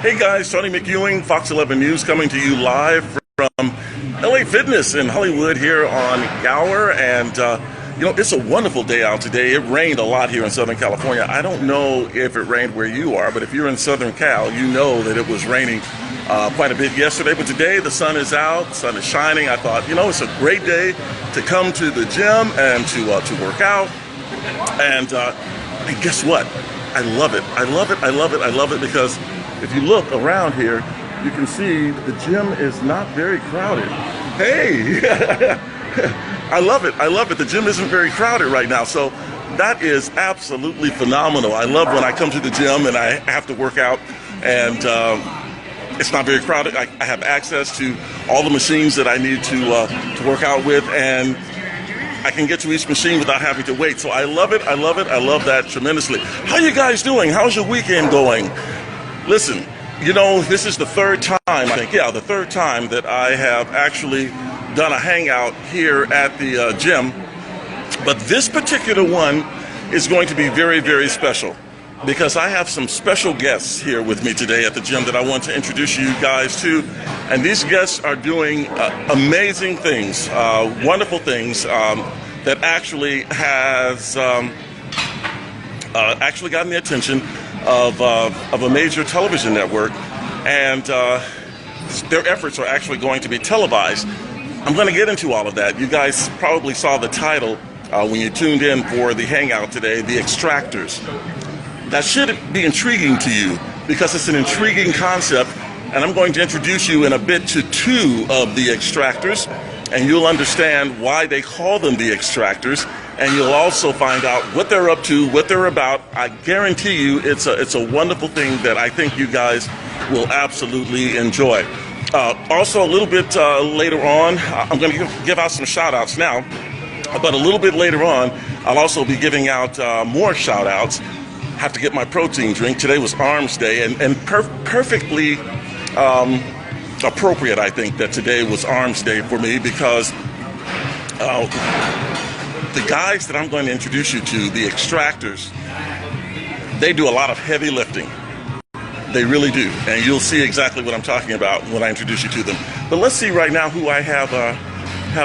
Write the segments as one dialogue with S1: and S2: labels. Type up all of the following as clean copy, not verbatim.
S1: Hey guys, Tony McEwing, Fox 11 News, coming to you live from LA Fitness in Hollywood here on Gower. And it's a wonderful day out today. It rained a lot here in Southern California. I don't know if it rained where you are, but if you're in Southern Cal, you know that it was raining quite a bit yesterday. But today the sun is out, sun is shining. I thought, it's a great day to come to the gym and to work out. And guess what? I love it. I love it. I love it. I love it because if you look around here, you can see the gym is not very crowded. Hey, I love it. I love it. The gym isn't very crowded right now. So that is absolutely phenomenal. I love when I come to the gym and I have to work out and it's not very crowded. I have access to all the machines that I need to work out with, and I can get to each machine without having to wait. So I love it. I love it. I love that tremendously. How you guys doing? How's your weekend going? Listen, this is the third time, the third time that I have actually done a hangout here at the gym. But this particular one is going to be very, very special because I have some special guests here with me today at the gym that I want to introduce you guys to. And these guests are doing amazing things, wonderful things that actually has actually gotten the attention of a major television network, and their efforts are actually going to be televised. I'm going to get into all of that. You guys probably saw the title when you tuned in for the hangout today, The Extractors. That should be intriguing to you because it's an intriguing concept, and I'm going to introduce you in a bit to two of the Extractors, and you'll understand why they call them the Extractors, and you'll also find out what they're up to, what they're about. I guarantee you it's a wonderful thing that I think you guys will absolutely enjoy. Also, a little bit later on, I'm going to give out some shout-outs now, but a little bit later on, I'll also be giving out more shout-outs. Have to get my protein drink. Today was Arms Day, and perfectly appropriate, I think, that today was Arms Day for me because the guys that I'm going to introduce you to, the Extractors, they do a lot of heavy lifting. They really do, and you'll see exactly what I'm talking about when I introduce you to them. But let's see right now who I have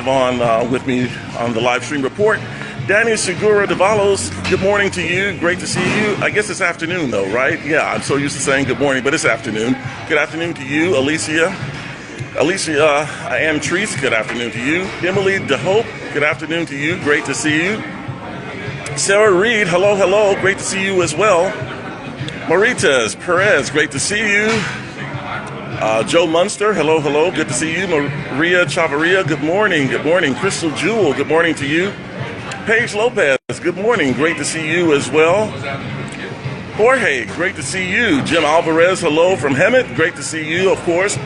S1: on with me on the live stream report. Danny Segura Davalos, good morning to you. Great to see you. I guess it's afternoon though, right? Yeah, I'm so used to saying good morning, but it's afternoon. Good afternoon to you, Alicia Ann Treese, good afternoon to you. Emily DeHope, good afternoon to you. Great to see you. Sarah Reed, hello, hello. Great to see you as well. Marites Perez, great to see you. Joe Munster, hello, hello. Good to see you. Maria Chavarria, good morning. Good morning. Crystal Jewell, good morning to you. Paige Lopez, good morning. Great to see you as well. Jorge, great to see you. Jim Alvarez, hello from Hemet. Great to see you, of course.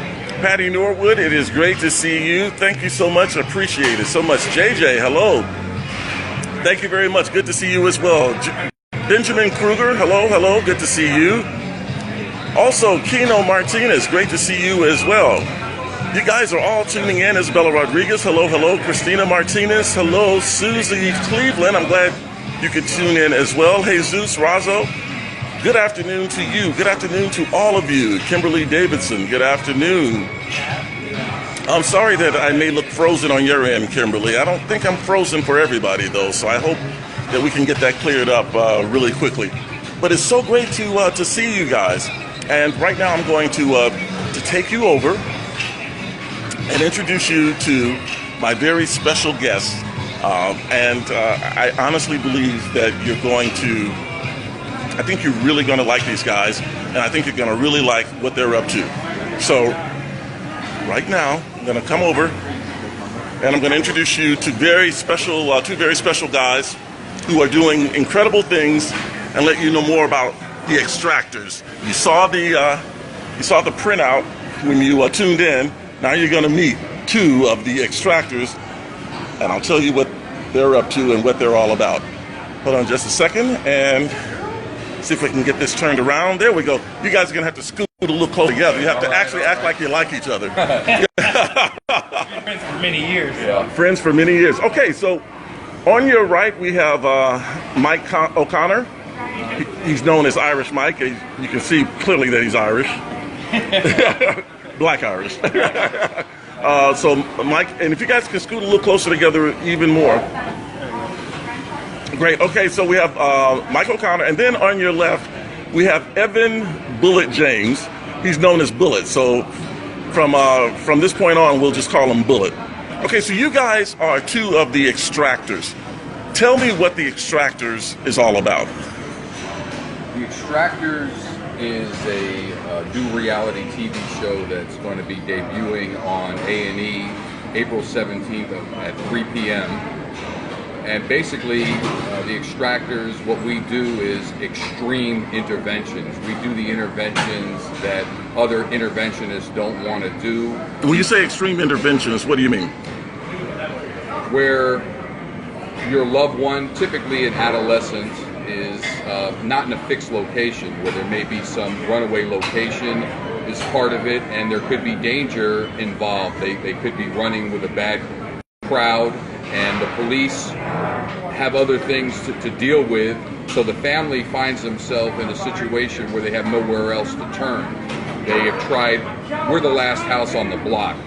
S1: Patty Norwood, it is great to see you. Thank you so much. Appreciate it so much. JJ, hello. Thank you very much. Good to see you as well. Benjamin Kruger, hello, hello. Good to see you. Also, Keno Martinez, great to see you as well. You guys are all tuning in. Isabella Rodriguez, hello, hello. Christina Martinez, hello. Susie Cleveland, I'm glad you could tune in as well. Jesus Razo, good afternoon to you. Good afternoon to all of you. Kimberly Davidson, good afternoon. I'm sorry that I may look frozen on your end, Kimberly. I don't think I'm frozen for everybody, though, so I hope that we can get that cleared up really quickly. But it's so great to see you guys. And right now I'm going to take you over and introduce you to my very special guest. I honestly believe that I think you're really going to like these guys, and I think you're going to really like what they're up to. So right now, I'm going to come over, and I'm going to introduce you to two very special guys who are doing incredible things, and let you know more about the Extractors. You saw the printout when you tuned in. Now you're going to meet two of the Extractors, and I'll tell you what they're up to and what they're all about. Hold on just a second and see if we can get this turned around. There we go. You guys are going to have to scoot a little closer together. You have to actually act like you like each other.
S2: Friends for many years.
S1: Yeah. Friends for many years. Okay, so on your right we have Mike O'Connor. He's known as Irish Mike. You can see clearly that he's Irish. Black Irish. So, Mike, and if you guys can scoot a little closer together even more. Great. Okay, so we have Mike O'Connor, and then on your left, we have Evan Bullet James. He's known as Bullet. So from this point on, we'll just call him Bullet. Okay, so you guys are two of the Extractors. Tell me what the Extractors is all about.
S3: The Extractors is a new reality TV show that's going to be debuting on A&E April 17th at 3 p.m. And basically, the Extractors, what we do is extreme interventions. We do the interventions that other interventionists don't want to do.
S1: When you say extreme interventions, what do you mean?
S3: Where your loved one, typically an adolescent, is not in a fixed location, where there may be some runaway location is part of it, and there could be danger involved. They could be running with a bad crowd, and the police have other things to deal with, so the family finds themselves in a situation where they have nowhere else to turn. They have tried, we're the last house on the block.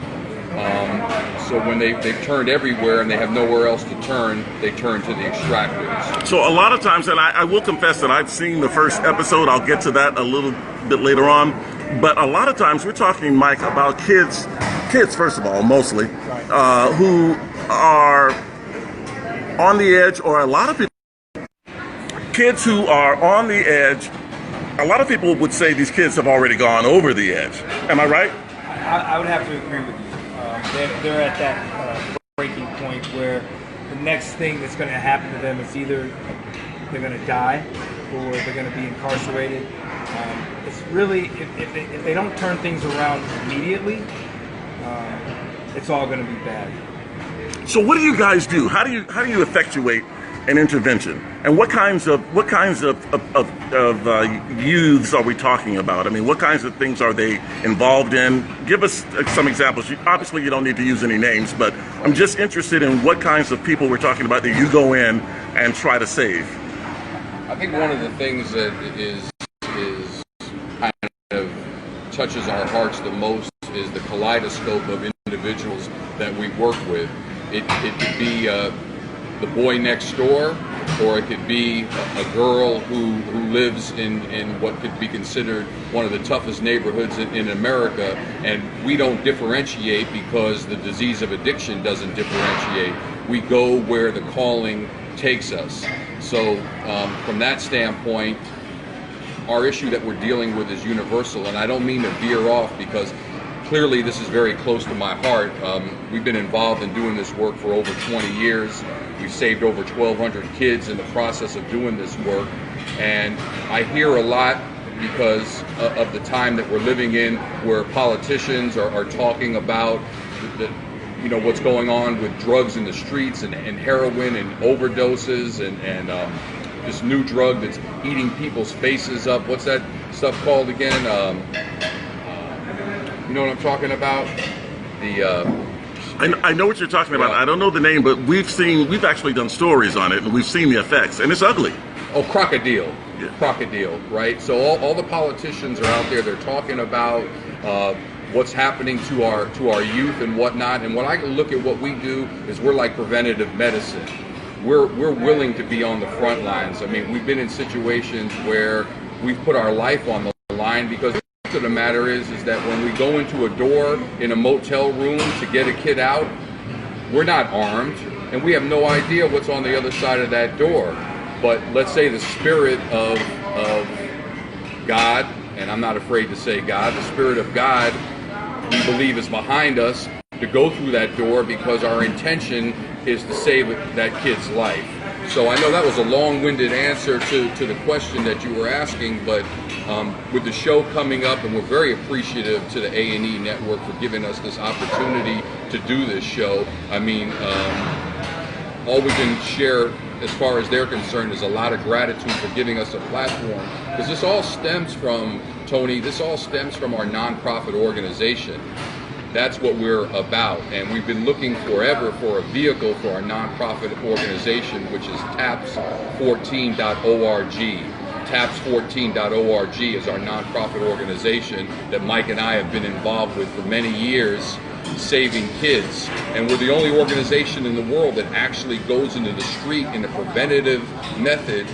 S3: So when they've turned everywhere and they have nowhere else to turn, they turn to the Extractors.
S1: So a lot of times, and I will confess that I've seen the first episode, I'll get to that a little bit later on, but a lot of times we're talking, Mike, about kids first of all, mostly, who are on the edge, or a lot of people, kids who are on the edge, a lot of people would say these kids have already gone over the edge. Am I right?
S2: I would have to agree with you. They're at that breaking point where the next thing that's going to happen to them is either they're going to die or they're going to be incarcerated. It's really, if they don't turn things around immediately, it's all going to be bad.
S1: So what do you guys do? How do you effectuate an intervention? And what kinds of youths are we talking about? I mean, what kinds of things are they involved in? Give us some examples. Obviously, you don't need to use any names, but I'm just interested in what kinds of people we're talking about that you go in and try to save.
S3: I think one of the things that is kind of touches our hearts the most is the kaleidoscope of individuals that we work with. It could be the boy next door, or it could be a girl who lives in what could be considered one of the toughest neighborhoods in America, and we don't differentiate because the disease of addiction doesn't differentiate. We go where the calling takes us. So from that standpoint, our issue that we're dealing with is universal, and I don't mean to veer off because clearly this is very close to my heart. We've been involved in doing this work for over 20 years. We've saved over 1,200 kids in the process of doing this work. And I hear a lot because of the time that we're living in, where politicians are talking about what's going on with drugs in the streets and heroin and overdoses and this new drug that's eating people's faces up. What's that stuff called again? You know what I'm talking about?
S1: I know what you're talking about. I don't know the name, but we've actually done stories on it, and we've seen the effects, and it's ugly.
S3: Oh, crocodile.
S1: Yeah.
S3: Crocodile, right? So all the politicians are out there. They're talking about what's happening to our youth and whatnot. And when I look at what we do, is we're like preventative medicine. We're willing to be on the front lines. I mean, we've been in situations where we've put our life on the line because the fact of the matter is that when we go into a door in a motel room to get a kid out, we're not armed and we have no idea what's on the other side of that door. But let's say the spirit of God, and I'm not afraid to say God, the spirit of God, we believe is behind us to go through that door because our intention is to save that kid's life. So I know that was a long-winded answer to the question that you were asking, but with the show coming up, and we're very appreciative to the A&E Network for giving us this opportunity to do this show. I mean, all we can share as far as they're concerned is a lot of gratitude for giving us a platform, because this all stems from, Tony, this all stems from our nonprofit organization. That's what we're about, and we've been looking forever for a vehicle for our nonprofit organization, which is taps14.org. taps14.org is our nonprofit organization that Mike and I have been involved with for many years, saving kids. And we're the only organization in the world that actually goes into the street in a preventative method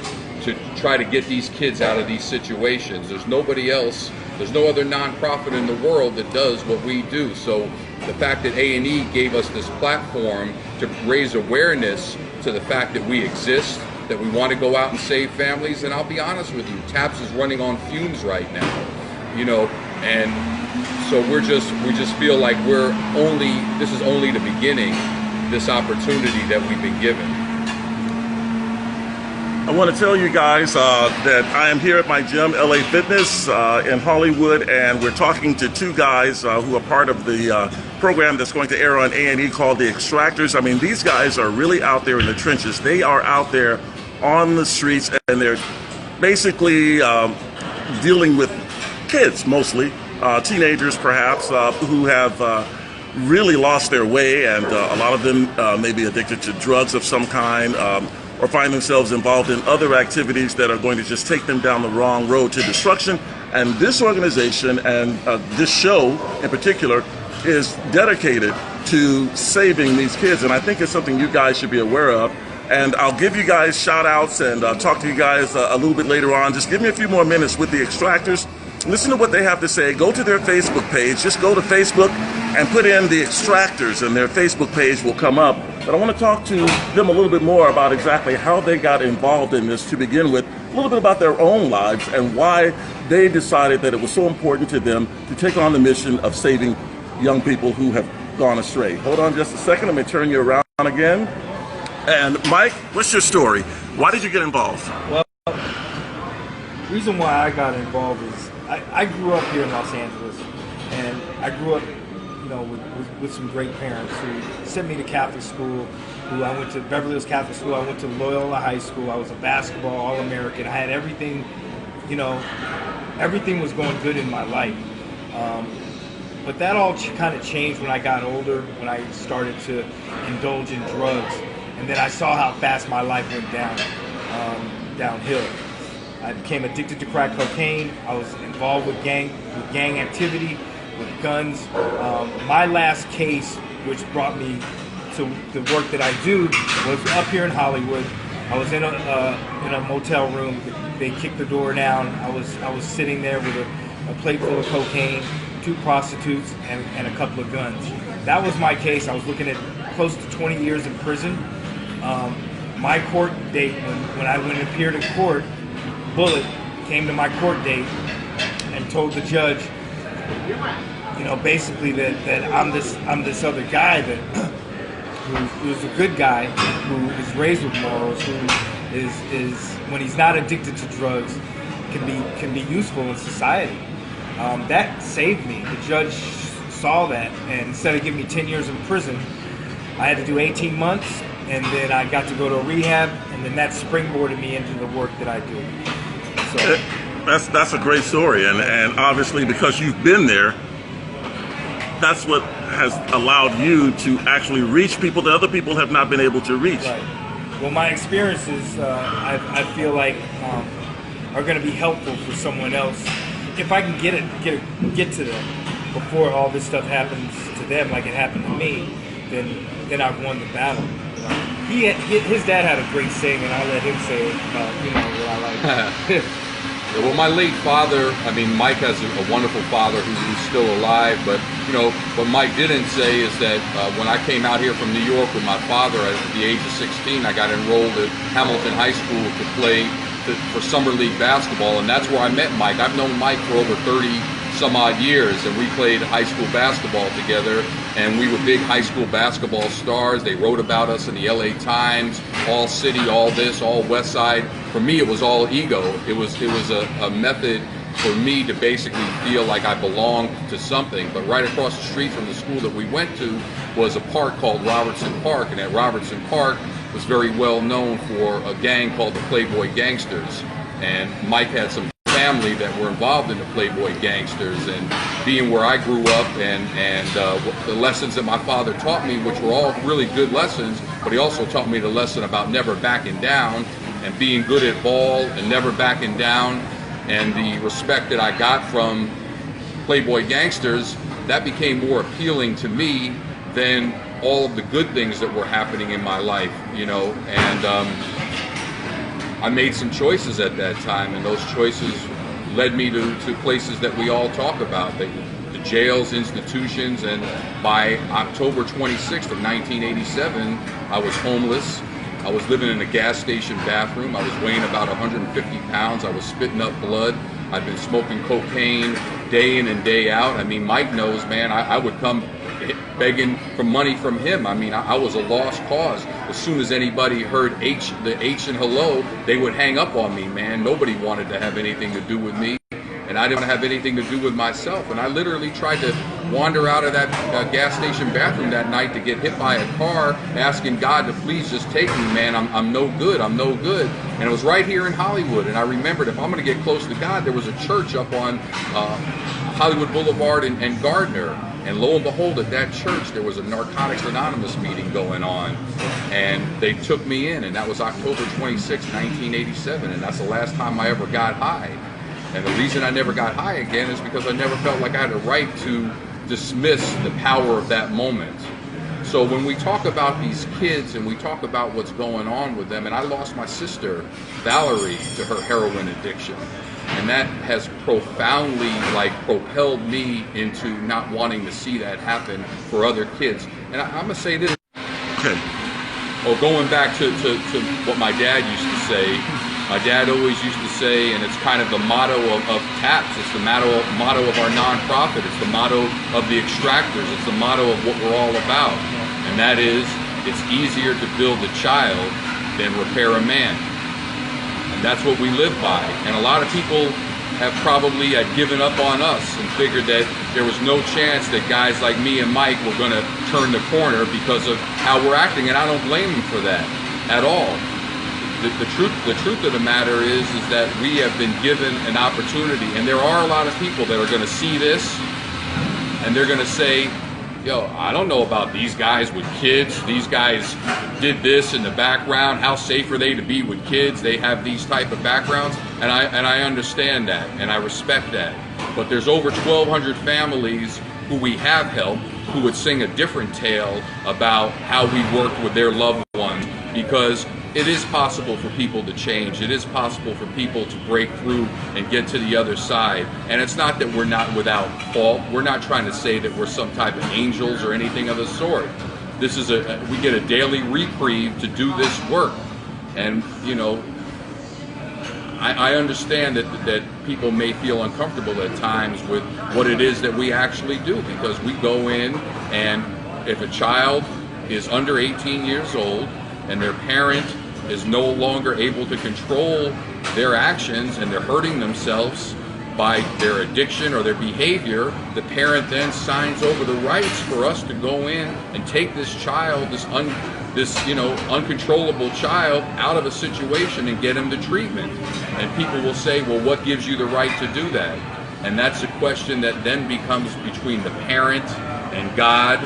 S3: to try to get these kids out of these situations. There's nobody else, there's no other nonprofit in the world that does what we do. So the fact that A&E gave us this platform to raise awareness to the fact that we exist, that we want to go out and save families, and I'll be honest with you, TAPS is running on fumes right now, you know, and so we just feel like this is only the beginning, this opportunity that we've been given.
S1: I want to tell you guys that I am here at my gym, LA Fitness, in Hollywood, and we're talking to two guys who are part of the program that's going to air on A&E called the Extractors. I mean, these guys are really out there in the trenches. They are out there on the streets, and they're basically dealing with kids, mostly, teenagers perhaps, who have really lost their way, and a lot of them may be addicted to drugs of some kind, or find themselves involved in other activities that are going to just take them down the wrong road to destruction. And this organization and this show in particular is dedicated to saving these kids. And I think it's something you guys should be aware of. And I'll give you guys shout outs and talk to you guys a little bit later on. Just give me a few more minutes with the Extractors. Listen to what they have to say. Go to their Facebook page. Just go to Facebook and put in the Extractors, and their Facebook page will come up. But I want to talk to them a little bit more about exactly how they got involved in this to begin with, a little bit about their own lives and why they decided that it was so important to them to take on the mission of saving young people who have gone astray. Hold on just a second. Let me turn you around again. And Mike, what's your story? Why did you get involved?
S2: Well, the reason why I got involved is I grew up here in Los Angeles, and I grew up, you know, with some great parents who sent me to Catholic school. I went to Beverly Hills Catholic School. I went to Loyola High School. I was a basketball All-American. I had everything, you know, everything was going good in my life. But that all kind of changed when I got older, when I started to indulge in drugs, and then I saw how fast my life went downhill. I became addicted to crack cocaine. I was involved with gang activity, with guns. My last case, which brought me to the work that I do, was up here in Hollywood. I was in a motel room. They kicked the door down. I was sitting there with a plate full of cocaine, 2 prostitutes, and a couple of guns. That was my case. I was looking at close to 20 years in prison. My court date, when I went and appeared in court, Bullet came to my court date and told the judge, you know, basically that I'm this other guy that who's a good guy, who is raised with morals, who is when he's not addicted to drugs, can be useful in society. That saved me. The judge saw that, and instead of giving me 10 years in prison, I had to do 18 months, and then I got to go to a rehab, and then that springboarded me into the work that I do. So
S1: that's a great story, and obviously because you've been there, that's what has allowed you to actually reach people that other people have not been able to reach.
S2: Right. Well, my experiences, I feel like, are going to be helpful for someone else if I can get to them before all this stuff happens to them, like it happened to me. Then I've won the battle. You know? His dad had a great saying, and I'll let him say it about, you know, what I like.
S3: Well, my late father, I mean, Mike has a wonderful father who's still alive, but, you know, what Mike didn't say is that when I came out here from New York with my father at the age of 16, I got enrolled at Hamilton High School to play for Summer League basketball, and that's where I met Mike. I've known Mike for over 30 some odd years, and we played high school basketball together, and we were big high school basketball stars. They wrote about us in the LA Times, all city, all this, all West Side. For me, it was all ego. It was a method for me to basically feel like I belonged to something. But right across the street from the school that we went to was a park called Robertson Park, and at Robertson Park was very well known for a gang called the Playboy Gangsters. And Mike had some family that were involved in the Playboy Gangsters, and being where I grew up and the lessons that my father taught me, which were all really good lessons, but he also taught me the lesson about never backing down and being good at ball and never backing down, and the respect that I got from Playboy gangsters, that became more appealing to me than all of the good things that were happening in my life, you know. And I made some choices at that time, and those choices led me to places that we all talk about, the jails, institutions. And by October 26th of 1987, I was homeless. I was living in a gas station bathroom. I was weighing about 150 pounds. I was spitting up blood. I'd been smoking cocaine day in and day out. I mean, Mike knows, man, I would come begging for money from him. I mean, I was a lost cause. As soon as anybody heard the H and hello, they would hang up on me, man. Nobody wanted to have anything to do with me, and I didn't have anything to do with myself. And I literally tried to wander out of that gas station bathroom that night to get hit by a car, asking God to please just take me, man. I'm no good. I'm no good. And it was right here in Hollywood. And I remembered, if I'm going to get close to God, there was a church up on Hollywood Boulevard and Gardner. And lo and behold, at that church, there was a Narcotics Anonymous meeting going on. And they took me in, and that was October 26, 1987. And that's the last time I ever got high. And the reason I never got high again is because I never felt like I had a right to dismiss the power of that moment. So when we talk about these kids and we talk about what's going on with them, and I lost my sister, Valerie, to her heroin addiction. And that has profoundly propelled me into not wanting to see that happen for other kids. And I'm going to say this.
S1: Okay.
S3: Oh, going back to what my dad used to say. My dad always used to say, and it's kind of the motto of TAPS, it's the motto of our nonprofit, it's the motto of the Extractors, it's the motto of what we're all about. And that is, it's easier to build a child than repair a man. And that's what we live by. And a lot of people have probably given up on us and figured that there was no chance that guys like me and Mike were going to turn the corner because of how we're acting. And I don't blame them for that at all. The truth of the matter is that we have been given an opportunity, and there are a lot of people that are going to see this and they're going to say, yo, I don't know about these guys with kids. These guys did this in the background. How safe are they to be with kids? They have these type of backgrounds, and I understand that, and I respect that. But there's over 1,200 families who we have helped who would sing a different tale about how we worked with their loved ones, because it is possible for people to change. It is possible for people to break through and get to the other side. And it's not that we're not without fault. We're not trying to say that we're some type of angels or anything of the sort. This is we get a daily reprieve to do this work. And, you know, I understand that people may feel uncomfortable at times with what it is that we actually do, because we go in, and if a child is under 18 years old and their parent is no longer able to control their actions and they're hurting themselves by their addiction or their behavior, the parent then signs over the rights for us to go in and take this child, this uncontrollable child, out of a situation and get him to treatment. And people will say, well, what gives you the right to do that? And that's a question that then becomes between the parent and God,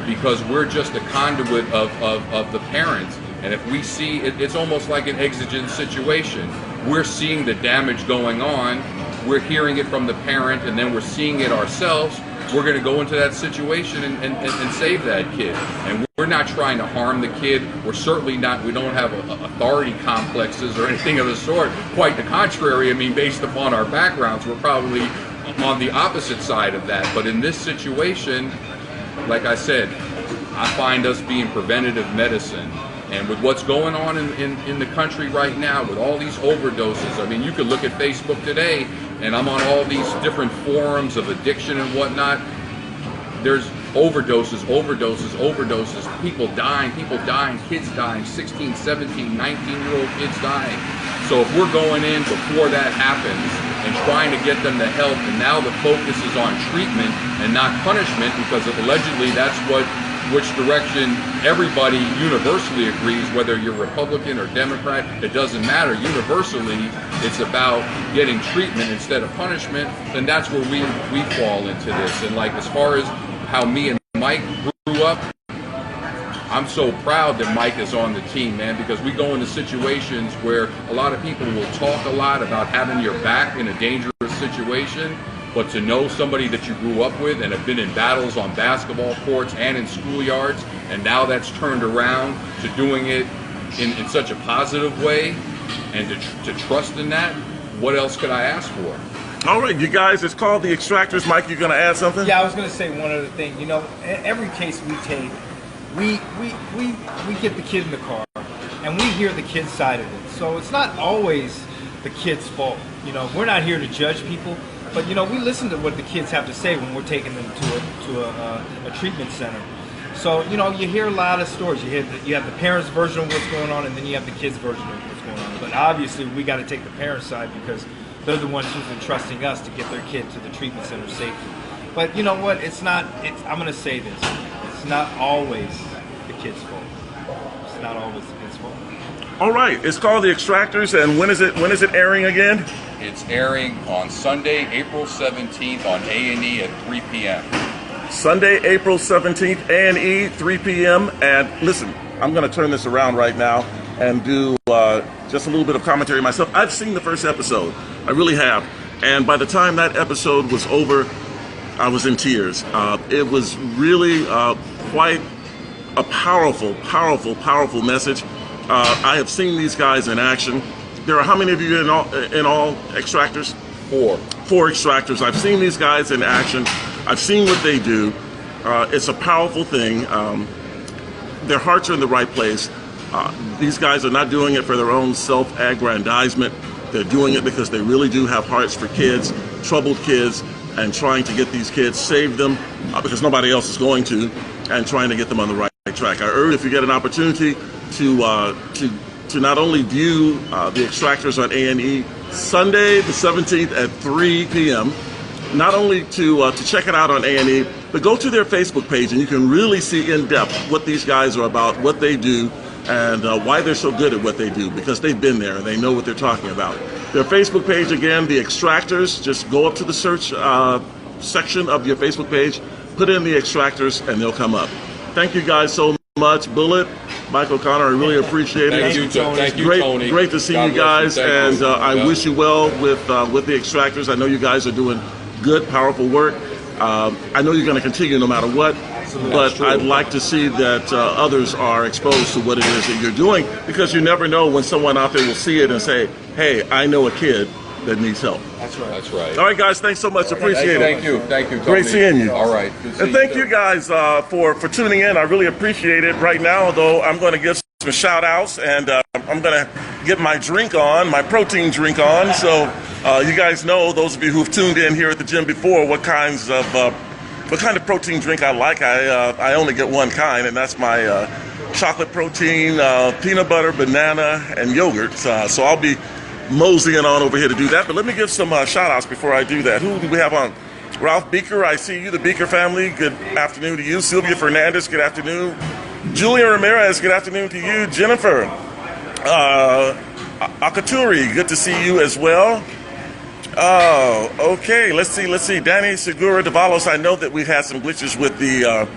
S3: because we're just a conduit of the parent. And if we see, it's almost like an exigent situation. We're seeing the damage going on, we're hearing it from the parent, and then we're seeing it ourselves. We're going to go into that situation and save that kid. And we're not trying to harm the kid. We're certainly not, we don't have authority complexes or anything of the sort. Quite the contrary. I mean, based upon our backgrounds, we're probably on the opposite side of that. But in this situation, like I said, I find us being preventative medicine. And with what's going on in the country right now, with all these overdoses, I mean, you could look at Facebook today, and I'm on all these different forums of addiction and whatnot. There's overdoses, people dying, kids dying, 16, 17, 19-year-old kids dying. So if we're going in before that happens and trying to get them the help, and now the focus is on treatment and not punishment, because allegedly that's which direction everybody universally agrees, whether you're Republican or Democrat, it doesn't matter. Universally, it's about getting treatment instead of punishment. Then that's where we fall into this. And like, as far as how me and Mike grew up, I'm so proud that Mike is on the team, man, because we go into situations where a lot of people will talk a lot about having your back in a dangerous situation, but to know somebody that you grew up with and have been in battles on basketball courts and in schoolyards, and now that's turned around to doing it in such a positive way, and to trust in that, what else could I ask for?
S1: All right, you guys, it's called the Extractors. Mike, you going to add something?
S2: Yeah, I was going to say one other thing. You know, every case we take, we get the kid in the car, and we hear the kid's side of it. So it's not always the kid's fault. You know, we're not here to judge people, but you know, we listen to what the kids have to say when we're taking them to a treatment center. So you know, you hear a lot of stories. You have the parents' version of what's going on, and then you have the kids' version of what's going on. But obviously, we got to take the parents' side because they're the ones who's entrusting us to get their kid to the treatment center safely. But you know what? I'm going to say this. It's not always the kid's fault. It's not always the kid's fault.
S1: All right, it's called the Extractors, and when is it airing again?
S3: It's airing on Sunday, April 17th on A&E at 3 p.m.
S1: Sunday, April 17th, A&E, 3 p.m. And listen, I'm going to turn this around right now and do just a little bit of commentary myself. I've seen the first episode. I really have. And by the time that episode was over, I was in tears. It was really quite a powerful, powerful, powerful message. I have seen these guys in action. There are how many of you in all Extractors?
S3: 4.
S1: 4 Extractors. I've seen these guys in action. I've seen what they do. It's a powerful thing. Their hearts are in the right place. These guys are not doing it for their own self-aggrandizement. They're doing it because they really do have hearts for kids, troubled kids, and trying to get these kids, save them, because nobody else is going to, and trying to get them on the right track. I urge, if you get an opportunity to not only view the Extractors on A&E Sunday the 17th at 3 p.m., not only to check it out on A&E, but go to their Facebook page and you can really see in depth what these guys are about, what they do, and why they're so good at what they do, because they've been there and they know what they're talking about. Their Facebook page, again, the Extractors, just go up to the search section of your Facebook page, put in the Extractors, and they'll come up. Thank you guys so much. Bullet, Mike O'Connor, I really appreciate it.
S3: Thank you, Tony.
S1: Great to see you guys, and I wish you well with the Extractors. I know you guys are doing good, powerful work. I know you're going to continue no matter what, but I'd like to see that others are exposed to what it is that you're doing, because you never know when someone out there will see it and say, hey, I know a kid that needs help.
S2: That's right.
S3: That's right.
S1: All right, guys, thanks so much. Appreciate it.
S3: Thank you, Tony.
S1: Great seeing you.
S3: All right.
S1: And thank you guys for tuning in. I really appreciate it. Right now, though, I'm going to give some shout outs, and I'm going to get my drink on, my protein drink on. So you guys know, those of you who've tuned in here at the gym before, what kind of protein drink I like. I only get one kind, and that's my chocolate protein, peanut butter, banana, and yogurt. So I'll be moseying on over here to do that. But let me give some shout outs before I do that. Who do we have on? Ralph Beaker, I see you, the Beaker family. Good afternoon to you. Sylvia Fernandez, good afternoon. Julia Ramirez, good afternoon to you. Jennifer Akaturi, good to see you as well. Okay, let's see. Danny Segura Davalos, I know that we've had some glitches with the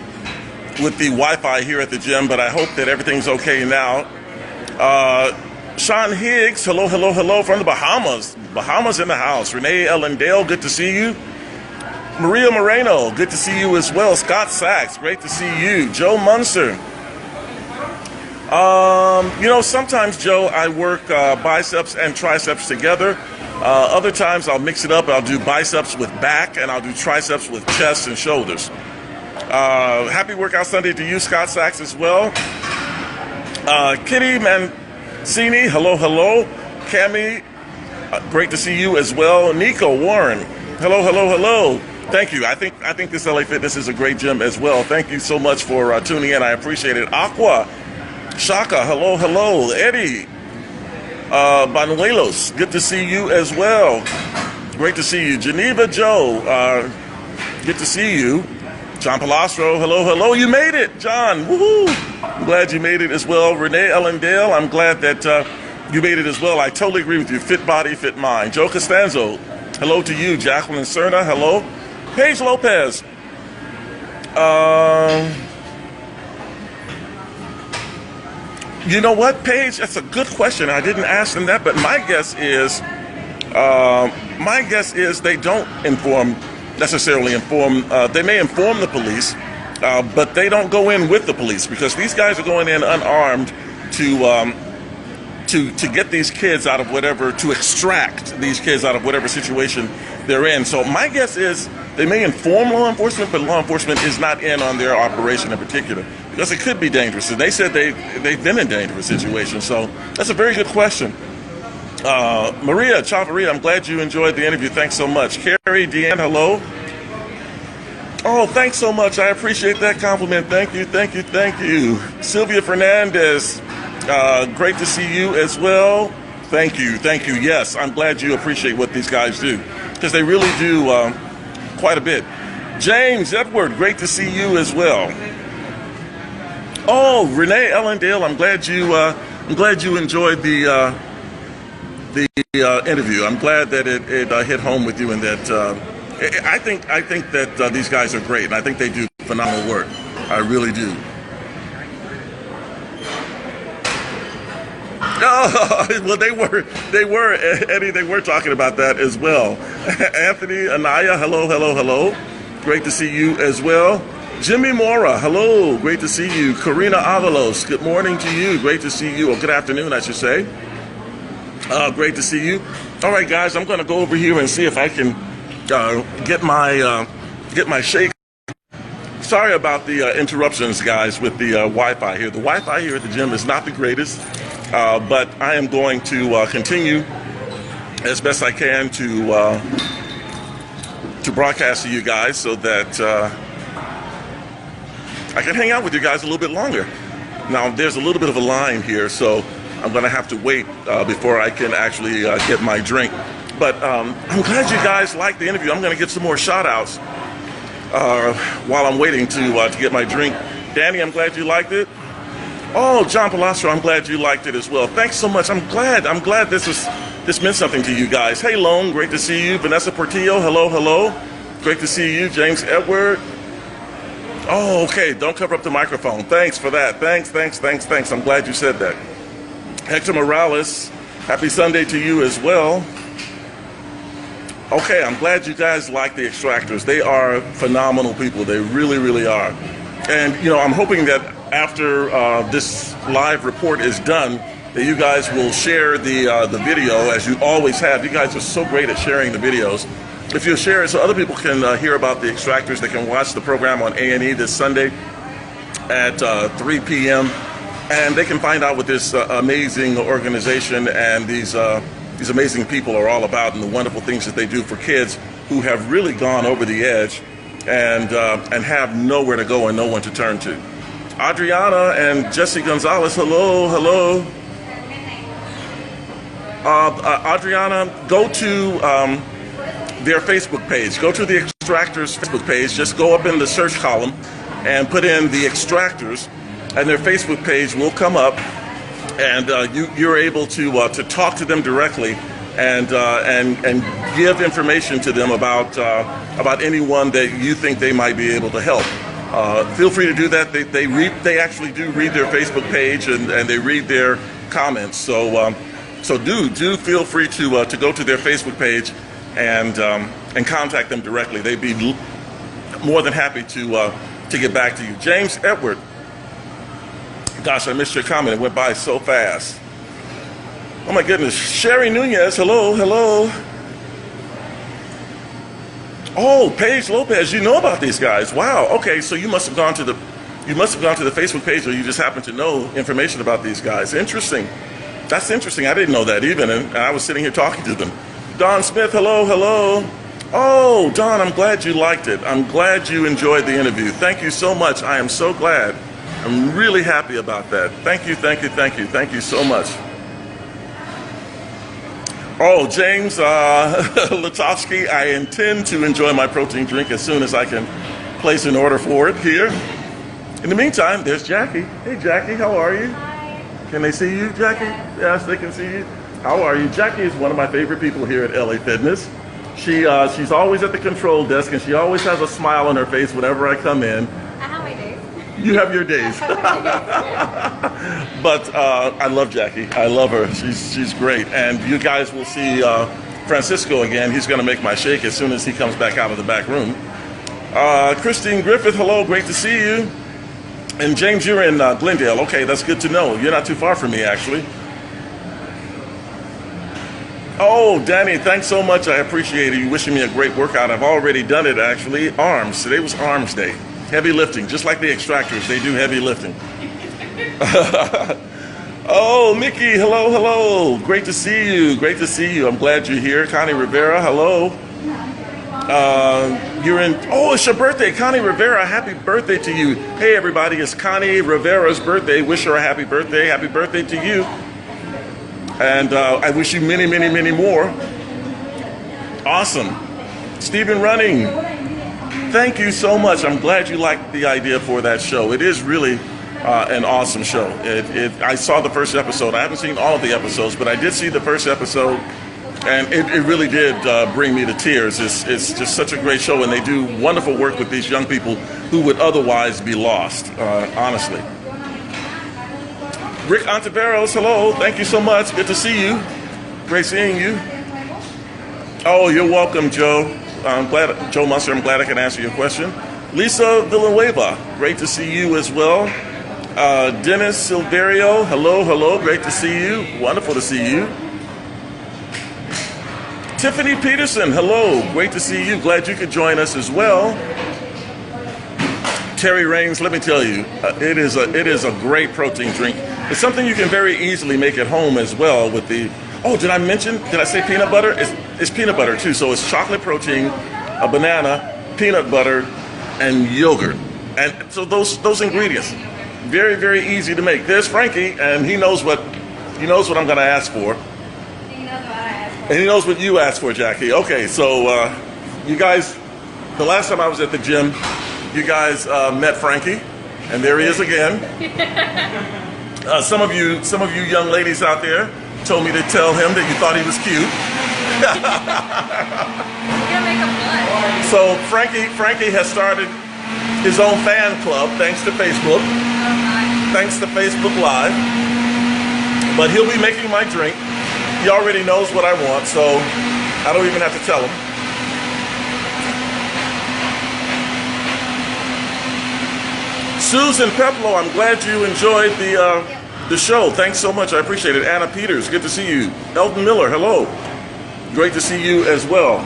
S1: Wi-Fi here at the gym, but I hope that everything's okay now. Sean Higgs, hello from the Bahamas. Bahamas in the house. Renee Ellendale, good to see you. Maria Moreno, good to see you as well. Scott Sachs, great to see you. Joe Munster. Sometimes, Joe, I work biceps and triceps together. Other times I'll mix it up. I'll do biceps with back, and I'll do triceps with chest and shoulders. Happy Workout Sunday to you, Scott Sachs, as well. Kitty Mancini, hello. Cami, great to see you as well. Nico Warren, hello. Thank you. I think this LA Fitness is a great gym as well. Thank you so much for tuning in. I appreciate it. Aqua, Shaka, hello. Eddie Banuelos, good to see you as well. Great to see you. Geneva Joe, good to see you. John Palastro, hello. You made it, John. Woohoo! I'm glad you made it as well. Renee Ellendale, I'm glad that you made it as well. I totally agree with you. Fit body, fit mind. Joe Costanzo, hello to you. Jacqueline Cerna, hello. Paige Lopez. You know what, Paige? That's a good question. I didn't ask them that, but my guess is they don't necessarily inform. They may inform the police, but they don't go in with the police because these guys are going in unarmed to get these kids out of whatever, to extract these kids out of whatever situation they're in. So my guess is they may inform law enforcement, but law enforcement is not in on their operation in particular because it could be dangerous. And they said they've been in dangerous situations. So that's a very good question. Maria Chavaria, I'm glad you enjoyed the interview. Thanks so much. Carrie, Deanne, hello. Oh, thanks so much. I appreciate that compliment. Thank you, thank you, thank you. Sylvia Fernandez, great to see you as well. Thank you, thank you. Yes, I'm glad you appreciate what these guys do because they really do quite a bit. James Edward, great to see you as well. Oh, Renee Ellendale, I'm glad you enjoyed the interview. I'm glad that it hit home with you, and that I think that these guys are great, and I think they do phenomenal work. I really do. Oh, well, they were, Eddie, they were talking about that as well. Anthony, Anaya, hello, hello, hello. Great to see you as well. Jimmy Mora, hello, great to see you. Karina Avalos, good morning to you. Great to see you, or good afternoon, I should say. Great to see you. All right, guys, I'm going to go over here and see if I can get my shake. Sorry about the interruptions, guys, with the Wi-Fi here. The Wi-Fi here at the gym is not the greatest, but I am going to continue as best I can to broadcast to you guys so that I can hang out with you guys a little bit longer. Now, there's a little bit of a line here, so I'm going to have to wait before I can actually get my drink. But I'm glad you guys liked the interview. I'm going to get some more shout-outs while I'm waiting to get my drink. Danny, I'm glad you liked it. Oh, John Palastro, I'm glad you liked it as well. Thanks so much. I'm glad this meant something to you guys. Hey, Lone, great to see you. Vanessa Portillo, hello, hello. Great to see you. James Edward. Oh, okay. Don't cover up the microphone. Thanks for that. Thanks. I'm glad you said that. Hector Morales, happy Sunday to you as well. Okay, I'm glad you guys like the Extractors. They are phenomenal people. They really, really are. And, you know, I'm hoping that after this live report is done, that you guys will share the video as you always have. You guys are so great at sharing the videos. If you'll share it so other people can hear about the Extractors, they can watch the program on A&E this Sunday at 3 p.m. And they can find out what this amazing organization and these amazing people are all about, and the wonderful things that they do for kids who have really gone over the edge and have nowhere to go and no one to turn to. Adriana and Jesse Gonzalez, hello, hello. Adriana, go to their Facebook page. Go to the Extractors Facebook page. Just go up in the search column and put in the Extractors, and their Facebook page will come up, and you're able to talk to them directly and give information to them about anyone that you think they might be able to help. Feel free to do that. They actually do read their Facebook page and they read their comments. So do feel free to go to their Facebook page and contact them directly. They'd be more than happy to get back to you. James Edward. Gosh, I missed your comment. It went by so fast. Oh my goodness. Sherry Nunez, hello, hello. Oh, Paige Lopez, you know about these guys. Wow. Okay, so you must have gone to the Facebook page, or you just happen to know information about these guys. Interesting. That's interesting. I didn't know that even, and I was sitting here talking to them. Don Smith, hello, hello. Oh, Don, I'm glad you liked it. I'm glad you enjoyed the interview. Thank you so much. I am so glad. I'm really happy about that. Thank you, thank you, thank you. Thank you so much. Oh, James Latofsky, I intend to enjoy my protein drink as soon as I can place an order for it here. In the meantime, there's Jackie. Hey, Jackie, how are you?
S4: Hi.
S1: Can they see you, Jackie? Yes, they can see you. How are you? Jackie is one of my favorite people here at LA Fitness. She's always at the control desk, and she always has a smile on her face whenever I come in.
S4: I have my days.
S1: You have your days. But I love Jackie. I love her. She's great. And you guys will see Francisco again. He's going to make my shake as soon as he comes back out of the back room. Christine Griffith, hello. Great to see you. And James, you're in Glendale. Okay, that's good to know. You're not too far from me, actually. Oh, Danny, thanks so much. I appreciate it. You wishing me a great workout. I've already done it, actually. Arms. Today was Arms Day. Heavy lifting. Just like the Extractors, they do heavy lifting. Oh, Mickey, hello, hello. Great to see you. Great to see you. I'm glad you're here. Connie Rivera, hello. You're in. Oh, it's your birthday, Connie Rivera. Happy birthday to you. Hey, everybody, it's Connie Rivera's birthday. Wish her a happy birthday. Happy birthday to you. And I wish you many, many, many more. Awesome. Stephen Running, thank you so much. I'm glad you liked the idea for that show. It is really an awesome show. I saw the first episode. I haven't seen all of the episodes, but I did see the first episode, and it really did bring me to tears. It's just such a great show, and they do wonderful work with these young people who would otherwise be lost, honestly. Rick Ontiveros, hello. Thank you so much. Good to see you. Great seeing you. Oh, you're welcome, Joe. I'm glad, Joe Munster, I'm glad I can answer your question. Lisa Villanueva, great to see you as well. Dennis Silverio, hello, hello. Great to see you. Wonderful to see you. Tiffany Peterson, hello. Great to see you. Glad you could join us as well. Terry Raines, let me tell you, it is a great protein drink. It's something you can very easily make at home as well with the, oh, did I say peanut butter? It's peanut butter too. So it's chocolate protein, a banana, peanut butter, and yogurt. And so those ingredients, very, very easy to make. There's Frankie, and he knows what I'm going to ask for.
S4: He knows what I asked for.
S1: And he knows what you asked for, Jackie. Okay, so you guys, the last time I was at the gym, you guys met Frankie, and there he is again. Some of you young ladies out there told me to tell him that you thought he was cute.
S4: You're gonna make a blood.
S1: So Frankie has started his own fan club thanks to Facebook. Thanks to Facebook Live. But he'll be making my drink. He already knows what I want, so I don't even have to tell him. Susan Peplo, I'm glad you enjoyed the show. Thanks so much. I appreciate it. Anna Peters, good to see you. Elton Miller, hello. Great to see you as well.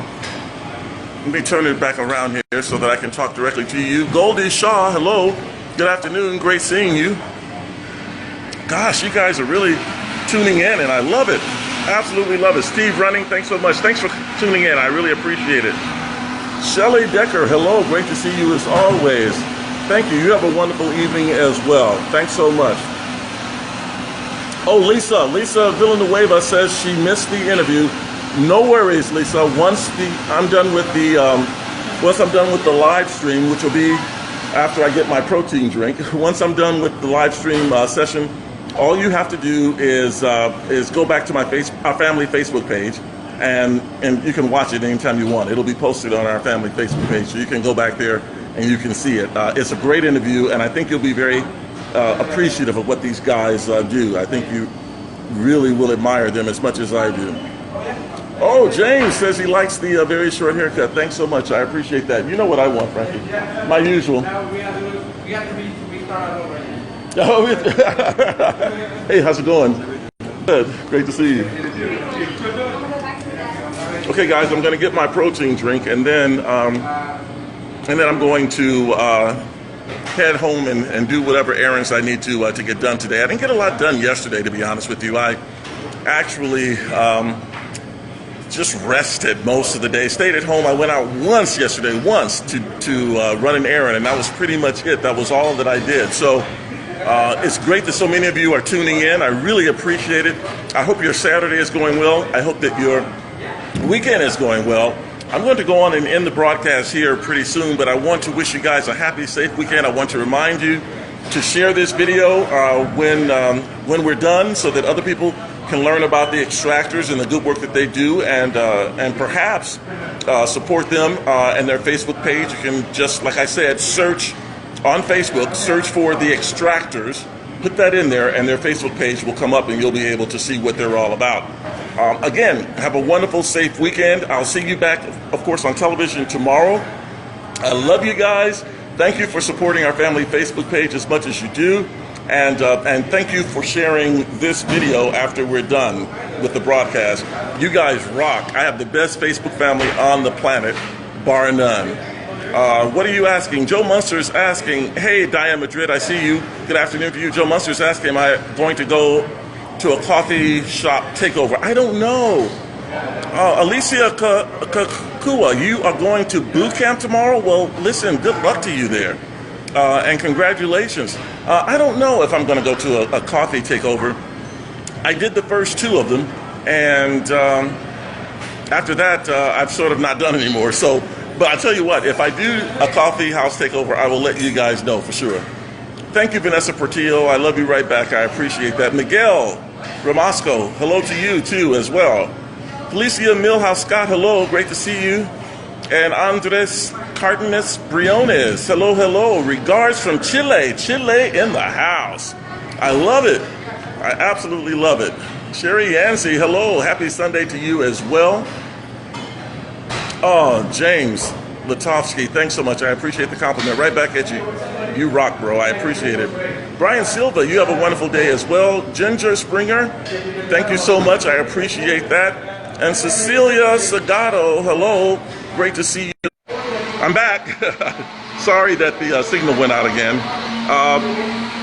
S1: Let me turn it back around here so that I can talk directly to you. Goldie Shaw, hello. Good afternoon. Great seeing you. Gosh, you guys are really tuning in, and I love it. Absolutely love it. Steve Running, thanks so much. Thanks for tuning in. I really appreciate it. Shelley Decker, hello. Great to see you as always. Thank you. You have a wonderful evening as well. Thanks so much. Oh, Lisa Villanueva says she missed the interview. No worries, Lisa. Once I'm done with the live stream, which will be after I get my protein drink. Once I'm done with the live stream session, all you have to do is go back to our family Facebook page, and you can watch it anytime you want. It'll be posted on our family Facebook page, so you can go back there and you can see it. It's a great interview, and I think you'll be very appreciative of what these guys do. I think you really will admire them as much as I do. Oh, James says he likes the very short haircut. Thanks so much. I appreciate that. You know what I want, Frankie. My usual. Oh, hey, how's it going? Good. Great to see you. Okay, guys, I'm going to get my protein drink, and then I'm going to head home and do whatever errands I need to get done today. I didn't get a lot done yesterday, to be honest with you. I actually just rested most of the day. Stayed at home. I went out once yesterday, to run an errand, and that was pretty much it. That was all that I did. So it's great that so many of you are tuning in. I really appreciate it. I hope your Saturday is going well. I hope that your weekend is going well. I'm going to go on and end the broadcast here pretty soon, but I want to wish you guys a happy, safe weekend. I want to remind you to share this video when we're done, so that other people can learn about the Extractors and the good work that they do, and perhaps support them and their Facebook page. You can just, like I said, search on Facebook, search for the Extractors, put that in there, and their Facebook page will come up and you'll be able to see what they're all about. Again, have a wonderful, safe weekend. I'll see you back, of course, on television tomorrow. I love you guys. Thank you for supporting our family Facebook page as much as you do. And thank you for sharing this video after we're done with the broadcast. You guys rock. I have the best Facebook family on the planet, bar none. What are you asking? Joe Munster's asking, hey, Diane Madrid, I see you. Good afternoon to you. Joe Munster's asking, am I going to go to a coffee shop takeover? I don't know. Alicia Kakua, you are going to boot camp tomorrow? Well, listen, good luck to you there. And congratulations. I don't know if I'm going to go to a coffee takeover. I did the first 2 of them, and after that, I've sort of not done anymore. So, but I tell you what, if I do a coffee house takeover, I will let you guys know for sure. Thank you, Vanessa Portillo. I love you right back. I appreciate that. Miguel Ramasco, hello to you too as well. Felicia Milhouse Scott, hello. Great to see you. And Andres Cardenas Briones, hello, hello. Regards from Chile. Chile in the house. I love it. I absolutely love it. Sherry Yancey, hello. Happy Sunday to you as well. Oh, James Latovsky, thanks so much. I appreciate the compliment. Right back at you. You rock, bro. I appreciate it. Brian Silva, you have a wonderful day as well. Ginger Springer, thank you so much. I appreciate that. And Cecilia Sagato, hello. Great to see you. I'm back. Sorry that the signal went out again.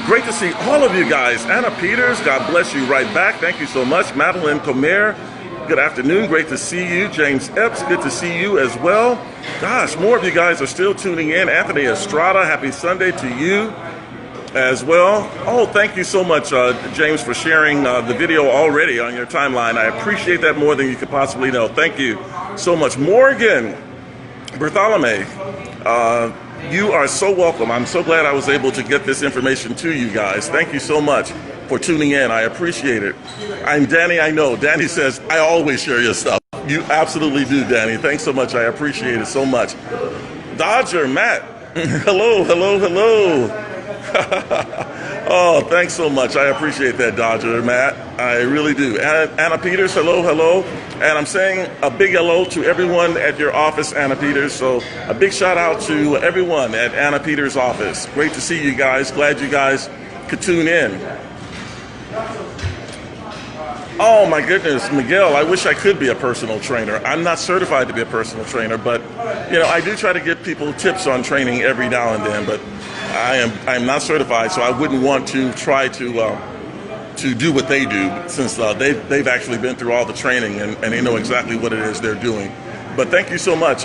S1: Great to see all of you guys. Anna Peters, God bless you right back. Thank you so much. Madeline Comer, good afternoon. Great to see you. James Epps, good to see you as well. Gosh, more of you guys are still tuning in. Anthony Estrada, happy Sunday to you as well. Oh, thank you so much, James, for sharing the video already on your timeline. I appreciate that more than you could possibly know. Thank you so much. Morgan Bartholomew, you are so welcome. I'm so glad I was able to get this information to you guys. Thank you so much for tuning in. I appreciate it. I'm Danny, I know. Danny says, I always share your stuff. You absolutely do, Danny. Thanks so much. I appreciate it so much. Dodger Matt, hello, hello, hello. Oh, thanks so much. I appreciate that, Dodger Matt. I really do. Anna Peters, hello, hello. And I'm saying a big hello to everyone at your office, Anna Peters. So a big shout out to everyone at Anna Peters' office. Great to see you guys. Glad you guys could tune in. Oh my goodness, Miguel, I wish I could be a personal trainer. I'm not certified to be a personal trainer, but you know, I do try to give people tips on training every now and then, but I'm not certified, so I wouldn't want to try to do what they do, since they've actually been through all the training and they know exactly what it is they're doing. But thank you so much.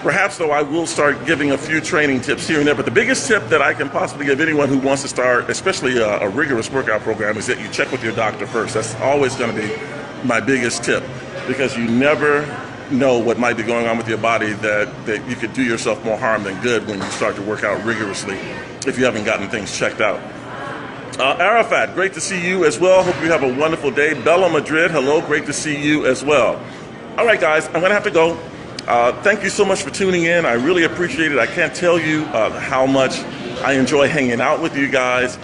S1: Perhaps though, I will start giving a few training tips here and there. But the biggest tip that I can possibly give anyone who wants to start, especially a rigorous workout program, is that you check with your doctor first. That's always going to be my biggest tip, because you never know what might be going on with your body that you could do yourself more harm than good when you start to work out rigorously if you haven't gotten things checked out. Arafat, great to see you as well. Hope you have a wonderful day. Bella Madrid, hello, great to see you as well. All right, guys, I'm going to have to go. Thank you so much for tuning in. I really appreciate it. I can't tell you how much I enjoy hanging out with you guys.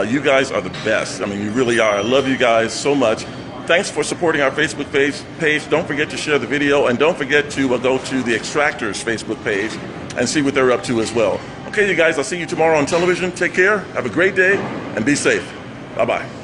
S1: You guys are the best. I mean, you really are. I love you guys so much. Thanks for supporting our Facebook page. Don't forget to share the video, and don't forget to go to the Extractors Facebook page and see what they're up to as well. Okay, you guys, I'll see you tomorrow on television. Take care. Have a great day, and be safe. Bye-bye.